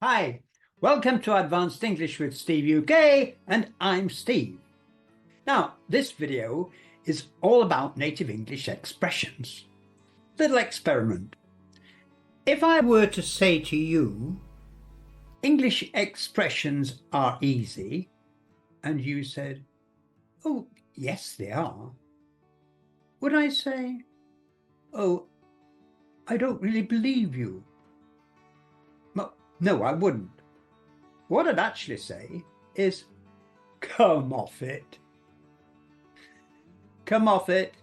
Hi, welcome to Advanced English with Steve UK, and I'm Steve. Now, this video is all about native English expressions. Little experiment. If I were to say to you, English expressions are easy, and you said, oh, yes, they are, would I say, oh, I don't really believe you? No, I wouldn't. What I'd actually say is, come off it. Come off it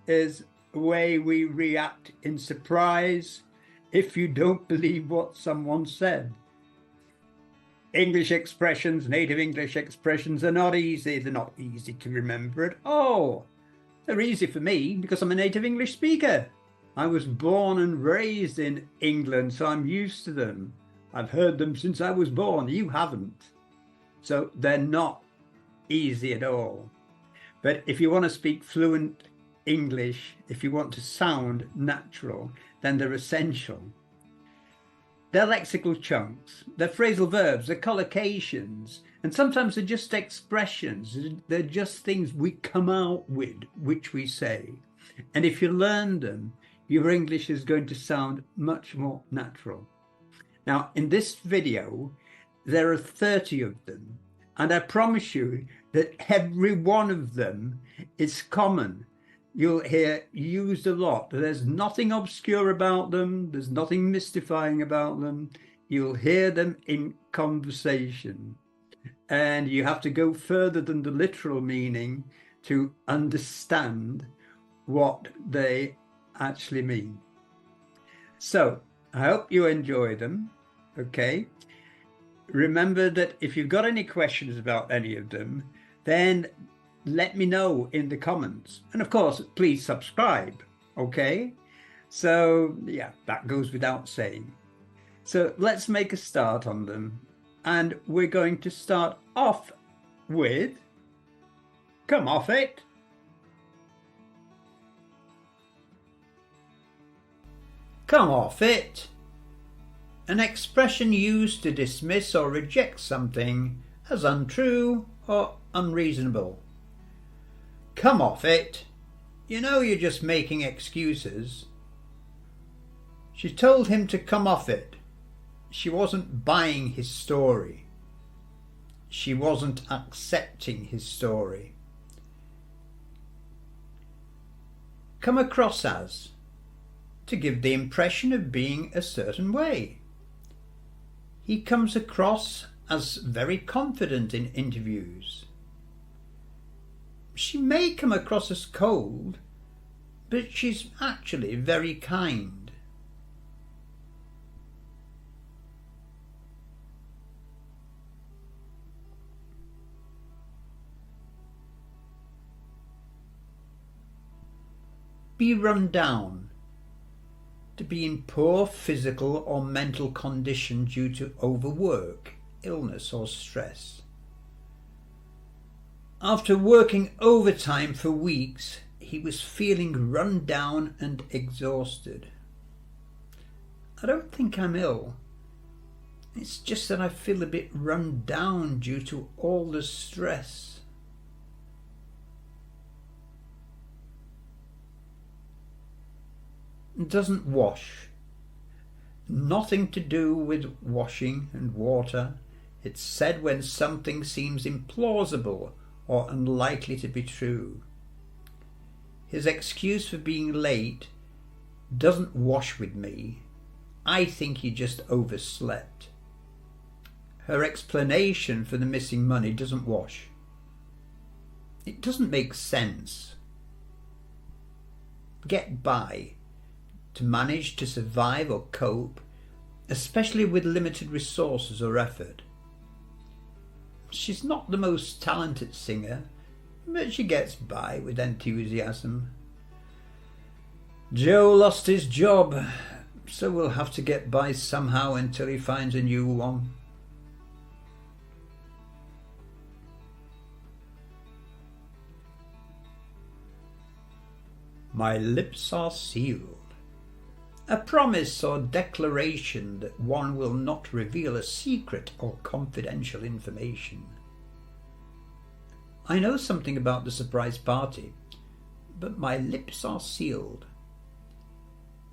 is the way we react in surprise if you don't believe what someone said. English expressions, native English expressions are not easy. They're not easy to remember at all. They're easy for me because I'm a native English speaker. I was born and raised in England, so I'm used to them. I've heard them since I was born. You haven't. So they're not easy at all. But if you want to speak fluent English, if you want to sound natural, then they're essential. They're lexical chunks, they're phrasal verbs, they're collocations, and sometimes they're just expressions. They're just things we come out with, which we say. And if you learn them, your English is going to sound much more natural. Now, in this video, there are 30 of them, and I promise you that every one of them is common. You'll hear used a lot. There's nothing obscure about them. There's nothing mystifying about them. You'll hear them in conversation. And you have to go further than the literal meaning to understand what they actually mean. So, I hope you enjoy them, okay? Remember that if you've got any questions about any of them, then let me know in the comments. And of course, please subscribe, okay? So, yeah, that goes without saying. So let's make a start on them. And we're going to start off with, come off it. Come off it. An expression used to dismiss or reject something as untrue or unreasonable. Come off it. You know you're just making excuses. She told him to come off it. She wasn't buying his story. She wasn't accepting his story. Come across as, to give the impression of being a certain way. He comes across as very confident in interviews. She may come across as cold, but she's actually very kind. Be run down. To be in poor physical or mental condition due to overwork, illness or stress. After working overtime for weeks, he was feeling run down and exhausted. I don't think I'm ill. It's just that I feel a bit run down due to all the stress. Doesn't wash. Nothing to do with washing and water. It's said when something seems implausible or unlikely to be true. His excuse for being late doesn't wash with me. I think he just overslept. Her explanation for the missing money doesn't wash. It doesn't make sense. Get by. To manage to survive or cope, especially with limited resources or effort. She's not the most talented singer, but she gets by with enthusiasm. Joe lost his job, so we'll have to get by somehow until he finds a new one. My lips are sealed. A promise or declaration that one will not reveal a secret or confidential information. I know something about the surprise party, but my lips are sealed.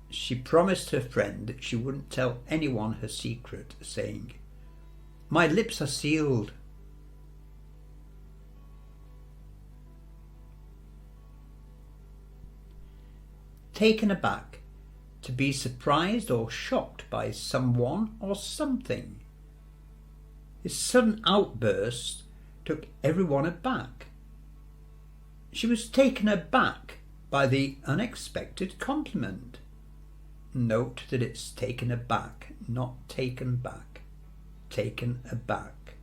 She promised her friend that she wouldn't tell anyone her secret, saying, "My lips are sealed." Taken aback. To be surprised or shocked by someone or something. His sudden outburst took everyone aback. She was taken aback by the unexpected compliment. Note that it's taken aback, not taken back. Taken aback.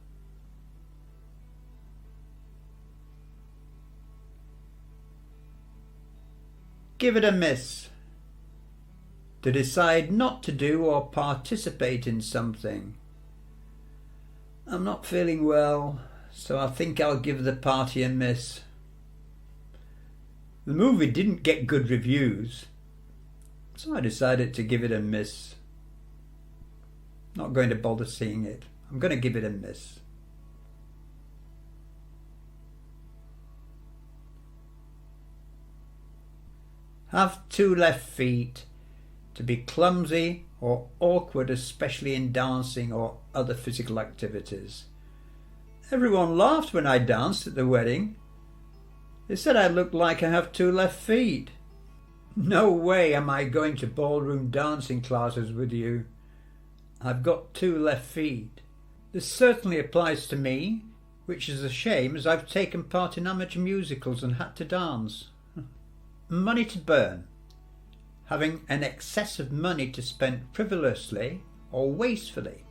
Give it a miss. To decide not to do or participate in something. I'm not feeling well, so I think I'll give the party a miss. The movie didn't get good reviews, so I decided to give it a miss. Not going to bother seeing it. I'm going to give it a miss. Have 2 left feet. To be clumsy or awkward, especially in dancing or other physical activities. Everyone laughed when I danced at the wedding. They said I looked like I have 2 left feet. No way am I going to ballroom dancing classes with you. I've got 2 left feet. This certainly applies to me, which is a shame as I've taken part in amateur musicals and had to dance. Money to burn. Having an excess of money to spend frivolously or wastefully.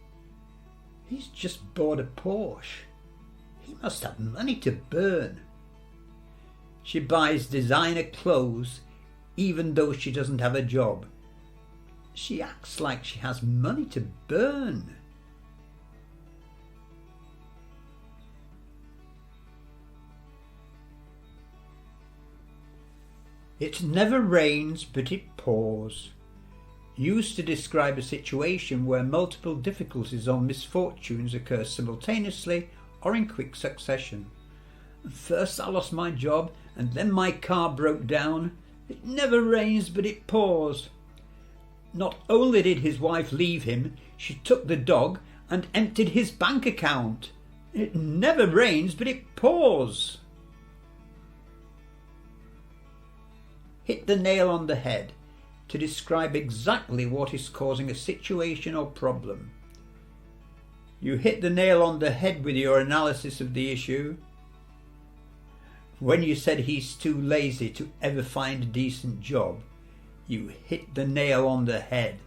He's just bought a Porsche. He must have money to burn. She buys designer clothes even though she doesn't have a job. She acts like she has money to burn. It never rains, but it pours. Used to describe a situation where multiple difficulties or misfortunes occur simultaneously or in quick succession. First I lost my job, and then my car broke down. It never rains, but it pours. Not only did his wife leave him, she took the dog and emptied his bank account. It never rains, but it pours. Hit the nail on the head to describe exactly what is causing a situation or problem. You hit the nail on the head with your analysis of the issue. When you said he's too lazy to ever find a decent job, you hit the nail on the head.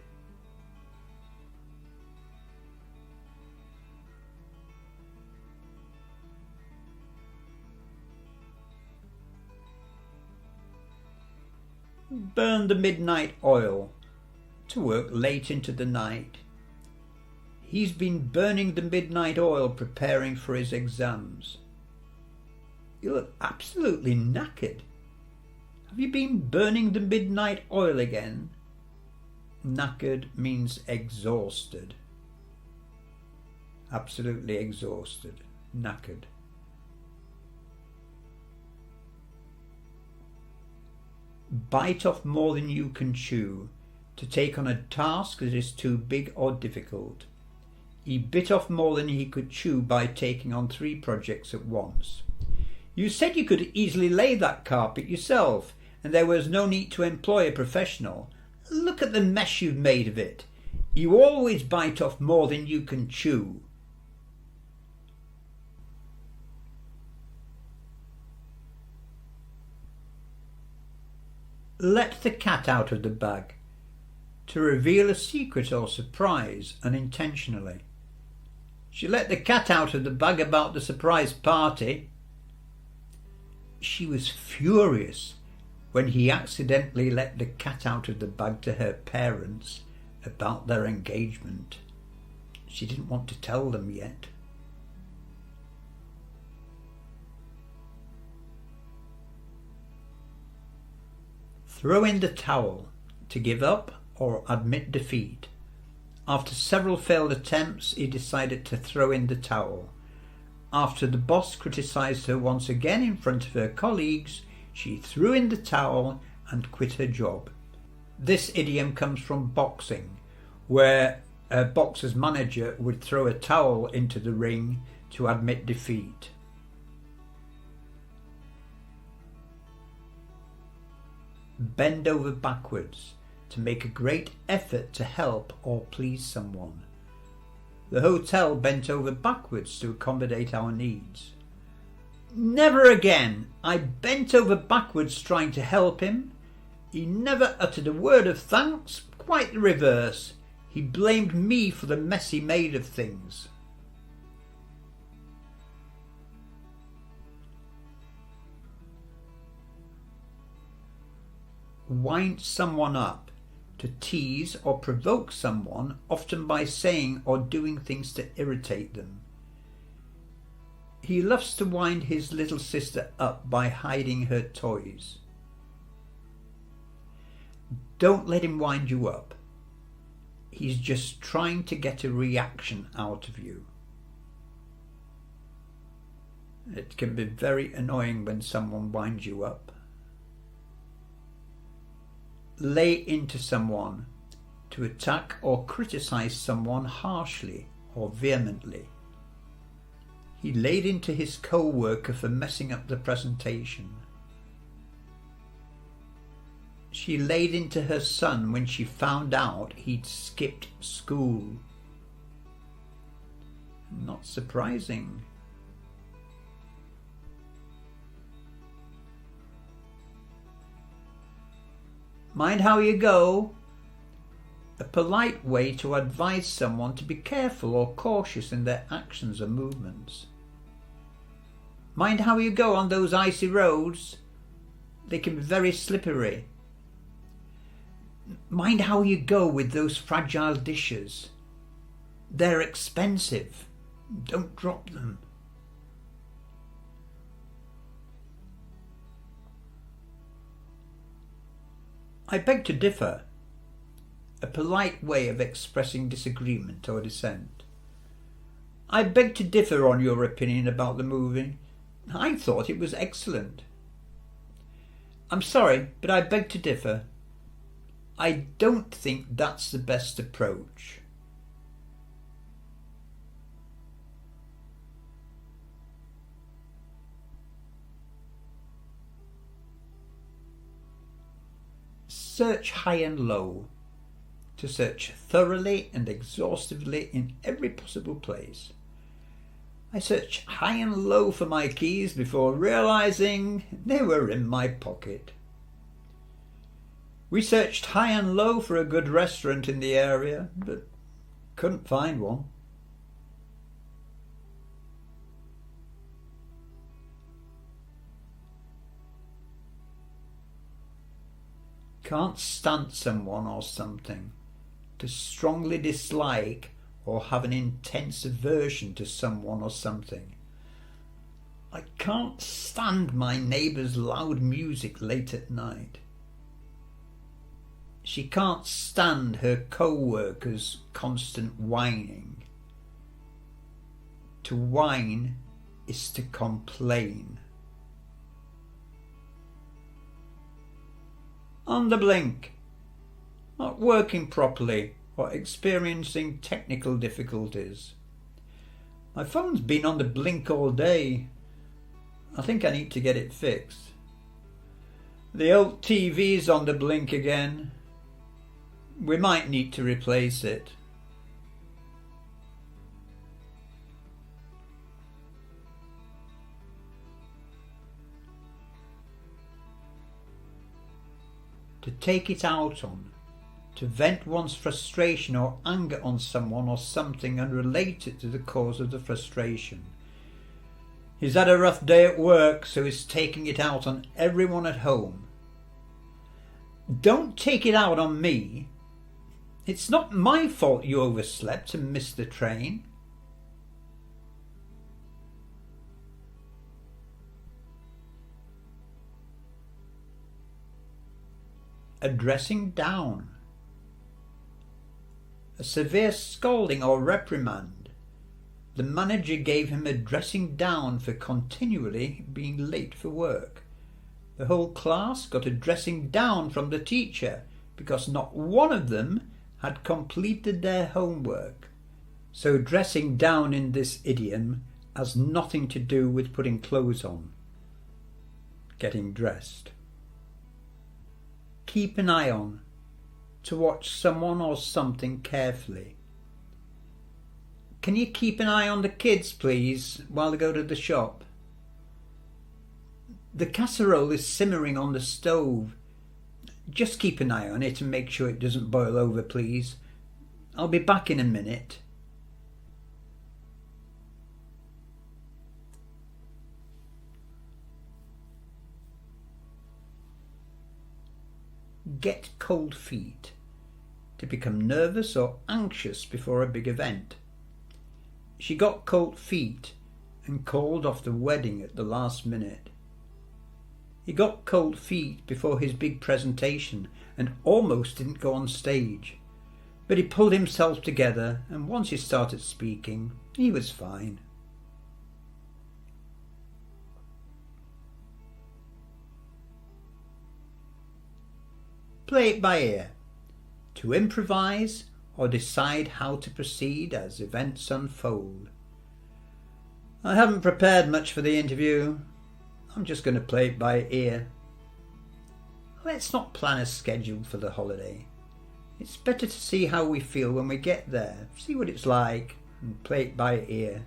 Burn the midnight oil. To work late into the night. He's been burning the midnight oil preparing for his exams. You look absolutely knackered. Have you been burning the midnight oil again? Knackered means exhausted. Absolutely exhausted. Knackered. Bite off more than you can chew. To take on a task that is too big or difficult. He bit off more than he could chew by taking on 3 projects at once. You said you could easily lay that carpet yourself, and there was no need to employ a professional. Look at the mess you've made of it. You always bite off more than you can chew. Let the cat out of the bag. To reveal a secret or surprise unintentionally. She let the cat out of the bag about the surprise party. She was furious when he accidentally let the cat out of the bag to her parents about their engagement. She didn't want to tell them yet. Throw in the towel. To give up or admit defeat. After several failed attempts, he decided to throw in the towel. After the boss criticised her once again in front of her colleagues, she threw in the towel and quit her job. This idiom comes from boxing, where a boxer's manager would throw a towel into the ring to admit defeat. Bend over backwards, to make a great effort to help or please someone. The hotel bent over backwards to accommodate our needs. Never again! I bent over backwards trying to help him. He never uttered a word of thanks, quite the reverse. He blamed me for the mess he made of things. Wind someone up, to tease or provoke someone, often by saying or doing things to irritate them. He loves to wind his little sister up by hiding her toys. Don't let him wind you up. He's just trying to get a reaction out of you. It can be very annoying when someone winds you up. Lay into someone, to attack or criticize someone harshly or vehemently. He laid into his co-worker for messing up the presentation. She laid into her son when she found out he'd skipped school. Not surprising. Mind how you go. A polite way to advise someone to be careful or cautious in their actions or movements. Mind how you go on those icy roads. They can be very slippery. Mind how you go with those fragile dishes. They're expensive. Don't drop them. I beg to differ. A polite way of expressing disagreement or dissent. I beg to differ on your opinion about the movie. I thought it was excellent. I'm sorry, but I beg to differ. I don't think that's the best approach. Search high and low, to search thoroughly and exhaustively in every possible place. I searched high and low for my keys before realizing they were in my pocket. We searched high and low for a good restaurant in the area, but couldn't find one. Can't stand someone or something, to strongly dislike or have an intense aversion to someone or something. I can't stand my neighbour's loud music late at night. She can't stand her co-worker's constant whining. To whine is to complain. On the blink, not working properly or experiencing technical difficulties. My phone's been on the blink all day. I think I need to get it fixed. The old TV's on the blink again. We might need to replace it. To take it out on, to vent one's frustration or anger on someone or something unrelated to the cause of the frustration. He's had a rough day at work, so he's taking it out on everyone at home. Don't take it out on me. It's not my fault you overslept and missed the train. Addressing down, a severe scolding or reprimand. The manager gave him a dressing down for continually being late for work. The whole class got a dressing down from the teacher because not one of them had completed their homework. So dressing down in this idiom has nothing to do with putting clothes on. Getting dressed. Keep an eye on. To watch someone or something carefully. Can you keep an eye on the kids, please, while they go to the shop? The casserole is simmering on the stove. Just keep an eye on it and make sure it doesn't boil over, please. I'll be back in a minute. Get cold feet. To become nervous or anxious before a big event. She got cold feet and called off the wedding at the last minute. He got cold feet before his big presentation and almost didn't go on stage. But he pulled himself together, and once he started speaking, he was fine. Play it by ear. To improvise or decide how to proceed as events unfold. I haven't prepared much for the interview. I'm just going to play it by ear. Let's not plan a schedule for the holiday. It's better to see how we feel when we get there, see what it's like, and play it by ear.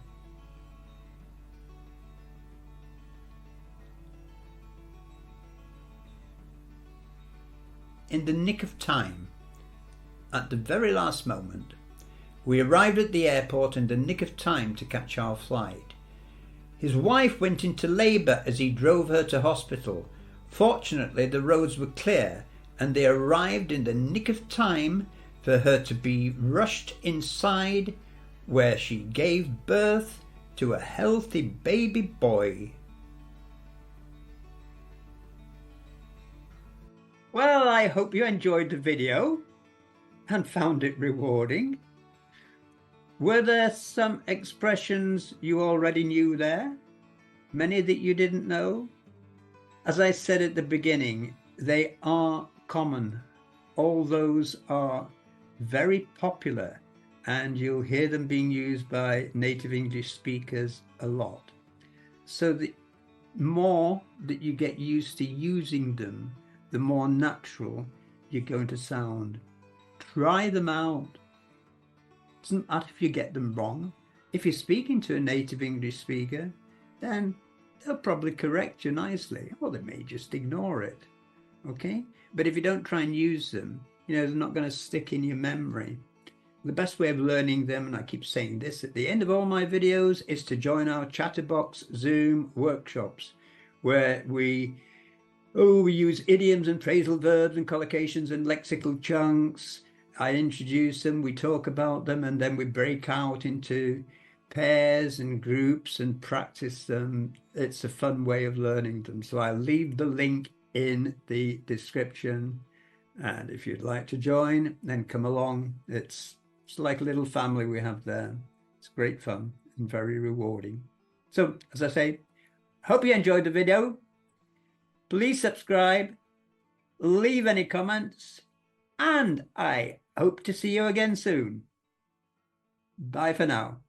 In the nick of time. At the very last moment. We arrived at the airport in the nick of time to catch our flight. His wife went into labour as he drove her to hospital. Fortunately, the roads were clear and they arrived in the nick of time for her to be rushed inside, where she gave birth to a healthy baby boy. Well, I hope you enjoyed the video and found it rewarding. Were there some expressions you already knew there? Many that you didn't know? As I said at the beginning, they are common. All those are very popular and you'll hear them being used by native English speakers a lot. So the more that you get used to using them, the more natural you're going to sound. Try them out. Doesn't matter if you get them wrong. If you're speaking to a native English speaker, then they'll probably correct you nicely, or they may just ignore it. Okay? But if you don't try and use them, they're not going to stick in your memory. The best way of learning them, and I keep saying this at the end of all my videos, is to join our Chatterbox Zoom workshops, where we use idioms and phrasal verbs and collocations and lexical chunks. I introduce them, we talk about them, and then we break out into pairs and groups and practice them. It's a fun way of learning them. So I'll leave the link in the description. And if you'd like to join, then come along. It's like a little family we have there. It's great fun and very rewarding. So, as I say, hope you enjoyed the video. Please subscribe, leave any comments, and I hope to see you again soon. Bye for now.